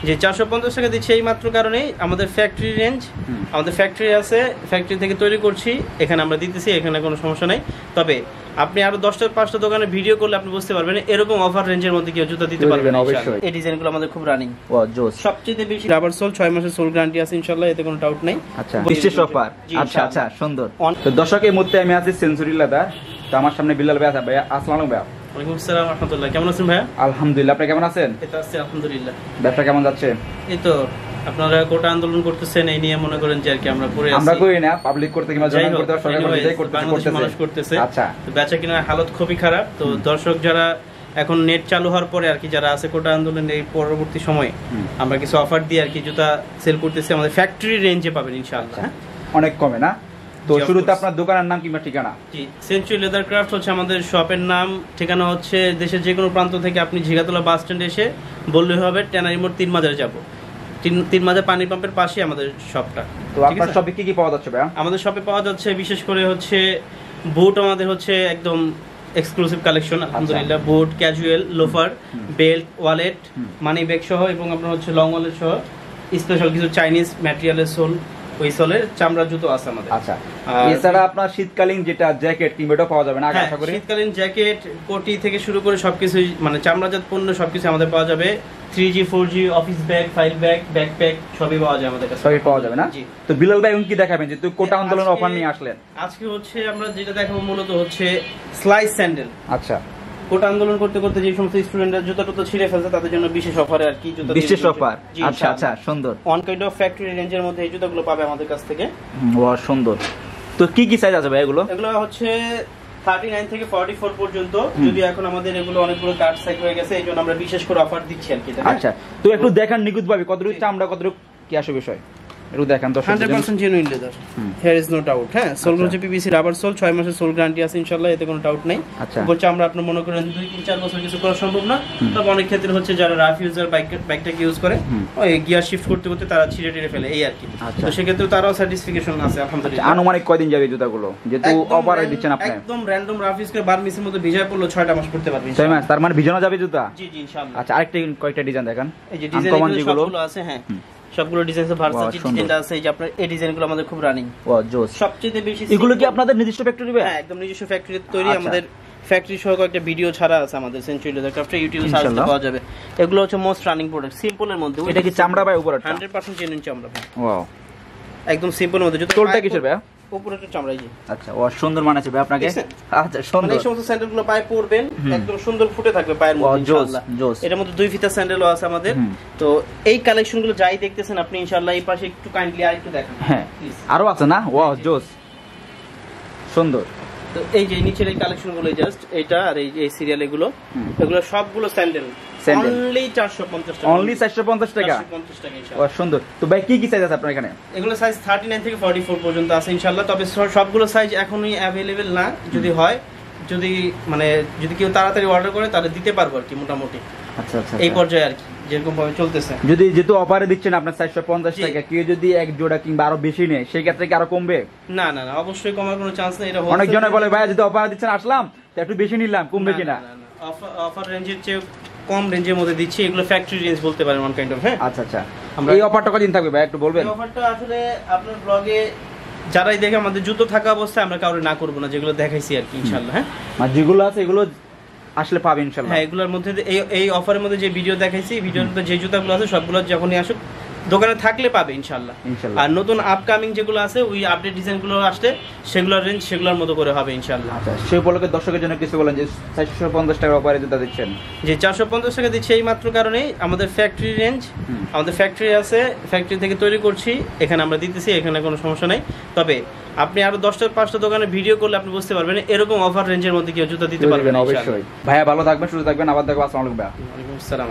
যে 450 টাকা দিচ্ছি এই মাত্র কারণেই আমাদের ফ্যাক্টরি রেঞ্জ, আমাদের ফ্যাক্টরি আছে, ফ্যাক্টরি থেকে তৈরি করছি, এখানে আমরা দিতেছি, এখানে কোনো সমস্যা নাই। তবে আপনি আরো 10টা-5টা দোকানে ভিডিও করলে আপনি বুঝতে পারবেন এরকম অফার রেঞ্জের মধ্যে কেউ জুতা দিতে পারবেন ইনশাআল্লাহ। এই ডিজাইনগুলো আমাদের খুব রানিং। ওয়াও জোস। সবচেয়ে বেশি রাবার সোল 6 মাসের সোল গ্যারান্টি আছে ইনশাআল্লাহ, এতে কোনো ডাউট নাই। আচ্ছা বিশেষ অফার। আচ্ছা আচ্ছা সুন্দর। তো দর্শক এই মুহূর্তে আমি আছি সেঞ্চুরি লেদার, তো আমার সামনে বিলাল ভাই আছে। ভাই আসসালামু আলাইকুম। ভাই ওয়ালাইকুম আসসালাম ওয়া রাহমাতুল্লাহ। কেমন আছেন ভাই? আলহামদুলিল্লাহ, আপনি কেমন আছেন? এই তো আছি আলহামদুলিল্লাহ। ব্যবসা কেমন যাচ্ছে? এই তো আপনারা কোটা আন্দোলন করতেছেন, এই নিয়ে মনে করেন যে আর কি আমরা করে আছি। আমরা করি না, পাবলিক করতে কিংবা জনগণ করতে, সরকার করতে মানুষ করতেছে। আচ্ছা, তো বেচা কিনার হালত খুবই খারাপ। তো দর্শক যারা এখন নেট চালু হওয়ার পরে আর কি যারা আছে কোটা আন্দোলনের এই পরবর্তী সময়ে আমরা কিছু অফার দিয়ে আর কি জুতা সেল করতেছি, আমাদের ফ্যাক্টরি রেঞ্জে পাবেন ইনশাআল্লাহ। অনেক কমে না? তো শুরুতে আপনার দোকানের নাম কিংবা ঠিকানা? জি, সেঞ্চুরি লেদার ক্রাফট হচ্ছে আমাদের শপের নাম। ঠিকানা হচ্ছে দেশের যে কোনো প্রান্ত থেকে আপনি ঝিগাতলা বাস স্ট্যান্ডে এসে বললে হবে ট্যানারি মোড় 3 মাজারে যাব। 3 মাজার পানি পাম্পের পাশে আমাদের শপটা। তো আপনার শপে কি কি পাওয়া যাচ্ছে ভাই? আমাদের শপে পাওয়া যাচ্ছে বিশেষ করে হচ্ছে বুট, আমাদের হচ্ছে একদম এক্সক্লুসিভ কালেকশন আলহামদুলিল্লাহ। Boot, casual, loafer, belt, wallet, money bag সহ এবং আপনার হচ্ছে লং ওয়ালেট সহ স্পেশাল কিছু চাইনিজ ম্যাটেরিয়ালের সোল, ওই সোলের চামড়া জুতো আছে আমাদের। আচ্ছা, এছাড়া আপনার শীতকালীন যেটা জ্যাকেট কিংবা এটা পাওয়া যাবে না? আশা করি শীতকালীন জ্যাকেট, কোটি থেকে শুরু করে সবকিছু মানে চামড়াজাত পণ্য সবকিছু আমাদের পাওয়া যাবে। 3G 4G office bag, file bag, backpack সবই পাওয়া যায় আমাদের কাছে। সবই পাওয়া যাবে না? তো বিলাল ভাই কি দেখাবেন যে তুই কোটা আন্দোলন অফার নিয়ে আসলেন? আজকে হচ্ছে আমরা যেটা দেখাবো মূলত হচ্ছে স্লাইস স্যান্ডেল। আচ্ছা, কোটা আন্দোলন করতে করতে যে সমস্ত স্টুডেন্টরা জুতা টুতো ছিঁড়ে ফেলছে তাদের জন্য বিশেষ অফারে আর কি জুতা, বিশেষ অফার। আচ্ছা আচ্ছা সুন্দর। ওয়ান কাইন্ড অফ ফ্যাক্টরি রেঞ্জের মধ্যে এই জুতাগুলো পাবে আমাদের কাছ থেকে। ওয়াও সুন্দর। তো কি কি সাইজ আছে ভাই এগুলো? এগুলো হচ্ছে 39 থেকে 44 পর্যন্ত। যদি এখন আমাদের এগুলো অনেকগুলো কাট সাইজ হয়ে গেছে, এইজন্য আমরা বিশেষ করে অফার দিচ্ছি আর কি। আচ্ছা, তো একটু দেখান নিখুঁত ভাবে কতটুকু চামড়া, কতটুকু কি আসে বিষয় একটু দেখান। 100% genuine leather, here is no doubt. হ্যাঁ, সোলগুলো হচ্ছে পিভিসি রাবার সোল, 6 মাসের সোল গ্যারান্টি আছে ইনশাআল্লাহ, এতে কোনো ডাউট নাই। আচ্ছা, বলছে আমরা আপনি মনে করেন 2-3-4 বছর কিছু করা সম্ভব না, তবে অনেক ক্ষেত্রে হচ্ছে যারা রাফ ইউজার বাইকটাকে ইউজ করে ওই গিয়ার শিফট করতে করতে তারা ছিঁড়ে টিড়ে ফেলে এই আর কি। তো সেক্ষেত্রে তারাও স্যাটিসফিকেশন আছে আলহামদুলিল্লাহ। আনুমানিক কয়দিন যাবে জুতাগুলো যেহেতু অফারে দিচ্ছেন আপনি? একদম র্যান্ডম রাফ ইউজ করে বারমিসের মধ্যে ভিজায় পড়লো 6টা মাস পড়তে পারবেন। 6 মাস, তার মানে ভিজানো যাবে জুতা? জি জি ইনশাআল্লাহ। আচ্ছা, আরেকটা কয়টা ডিজাইন দেখান। এই যে ডিজাইনগুলো আছে, হ্যাঁ সবগুলো ডিজাইন ভার্সাটিলিটি ডিজাইন আছে। এই যে আপনার এই ডিজাইনগুলো আমাদের খুব রানিং। ওয়াও জোস। সবচেয়ে বেশি এগুলো কি আপনাদের নিজস্ব ফ্যাক্টরি? হ্যাঁ একদম নিজস্ব ফ্যাক্টরি তৈরি। আমাদের ফ্যাক্টরি সহ একটা ভিডিও ছাড়া আছে আমাদের সেঞ্চুরি লেদার ক্রাফটে, ইউটিউবে সার্চ দিলে পাওয়া যাবে। এগুলো হচ্ছে মোস্ট রানিং প্রোডাক্ট, সিম্পলের মধ্যে। এটা কি চামড়া ভাই উপরে? 100% জেনুইন চামড়া ভাই। ওয়াও, একদম সিম্পলের মধ্যে। জুতো সোলটা কিসের ভাই? উপরেটা চামড়াই। জি আচ্ছা, ওয়াও সুন্দর মানাচ্ছে ভাই আপনাকে। আচ্ছা সুন্দর। এই সমস্ত স্যান্ডেলগুলো পায়ে পরবেন একদম সুন্দর ফুটে থাকবে পায়ের মধ্যে ইনশাআল্লাহ। এর মধ্যে 2 ফিতা স্যান্ডেলও আছে আমাদের। তো এই কালেকশনগুলো যাই দেখতেছেন আপনি ইনশাআল্লাহ এই পাশে একটু কাইন্ডলি আরেকটু দেখেন। হ্যাঁ আরো আছে না? ওয়াও জোস সুন্দর। তো এই যে নিচের এই কালেকশনগুলো জাস্ট এটা আর এই সিরিয়াল এগুলো সবগুলো স্যান্ডেল অনলি 450 টাকা। অনলি 450 টাকা? 450 টাকা ইনশাআল্লাহ। ওয়াও সুন্দর। তো ভাই কি কি সাইজ আছে আপনার এখানে? এগুলো সাইজ 39 থেকে 44 পর্যন্ত আছে ইনশাআল্লাহ। তবে সবগুলো সাইজ এখনই अवेलेबल না, যদি হয় যদি কেউ তাড়াতাড়ি অর্ডার করে তাহলে দিতে পারবো আর কি মোটামুটি। আচ্ছা আচ্ছা, এই পর্যায়ে আর কি যেরকম ভাবে চলতেছে। যদি যেহেতু অফারে দিচ্ছেন আপনার 450 টাকা, কেউ যদি এক জোড়া কিংবা আরো বেশি নেয় সেই ক্ষেত্রে কি আরো কমবে? না না না, অবশ্যই কমার কোনো চান্স নেই। এটা অনেক জনে বলে ভাই যদি অফারে দিচ্ছেন আসলাম তো একটু বেশি নিলাম, কমবে কিনা? অফার রেঞ্জের চেয়ে কম রেঞ্জের মধ্যে দিচ্ছি। এগুলো ফ্যাক্টরি রেঞ্জ বলতে পারেন ওয়ান কাইন্ড অফ। হ্যাঁ আচ্ছা আচ্ছা। এই অফারটা কতদিন থাকবে ভাই একটু বলবেন? এই অফারটা আসলে আপনার ব্লগে যারাই দেখে আমাদের জুতো থাকা অবস্থায় আমরা কাউরে না করব না, যেগুলো দেখাইছি আর কি ইনশাআল্লাহ। হ্যাঁ, মানে যেগুলো আছে এগুলো আসলে পাবেন ইনশাআল্লাহ। হ্যাঁ, এগুলোর মধ্যে এই অফারের মধ্যে যে ভিডিও দেখাইছি, ভিডিওর মধ্যে যে জুতাগুলো আছে সবগুলো যখনই আসুক দোকানে থাকলে পাবে ইনশাআল্লাহ। আর নতুন আপকামিং যেগুলো আছে ওই আপডেট ডিজাইনগুলো আসলে সেগুলোর রেঞ্জ সেগুলোর মতো করে হবে ইনশাআল্লাহ। আচ্ছা, সেই উপলক্ষে দর্শকের জন্য কিছু বলেন যে 450 টাকা অফারে জুতা দিচ্ছেন। যে 450 টাকা দিচ্ছি এই মাত্র কারণেই আমাদের ফ্যাক্টরি রেঞ্জ, আমাদের ফ্যাক্টরি আছে, ফ্যাক্টরি থেকে তৈরি করছি, এখানে আমরা দিতেছি, এখানে কোনো সমস্যা নাই। তবে আপনি আরো 10টা-5টা দোকানে ভিডিও করলে আপনি বুঝতে পারবেন এরকম অফার রেঞ্জের মধ্যে কেউ জুতা দিতে পারবেন অবশ্যই। ভাইয়া ভালো থাকবেন, সুস্থ থাকবেন, আবার দেখবো। আসসালামু আলাইকুম। ওয়া আলাইকুম আসসালাম।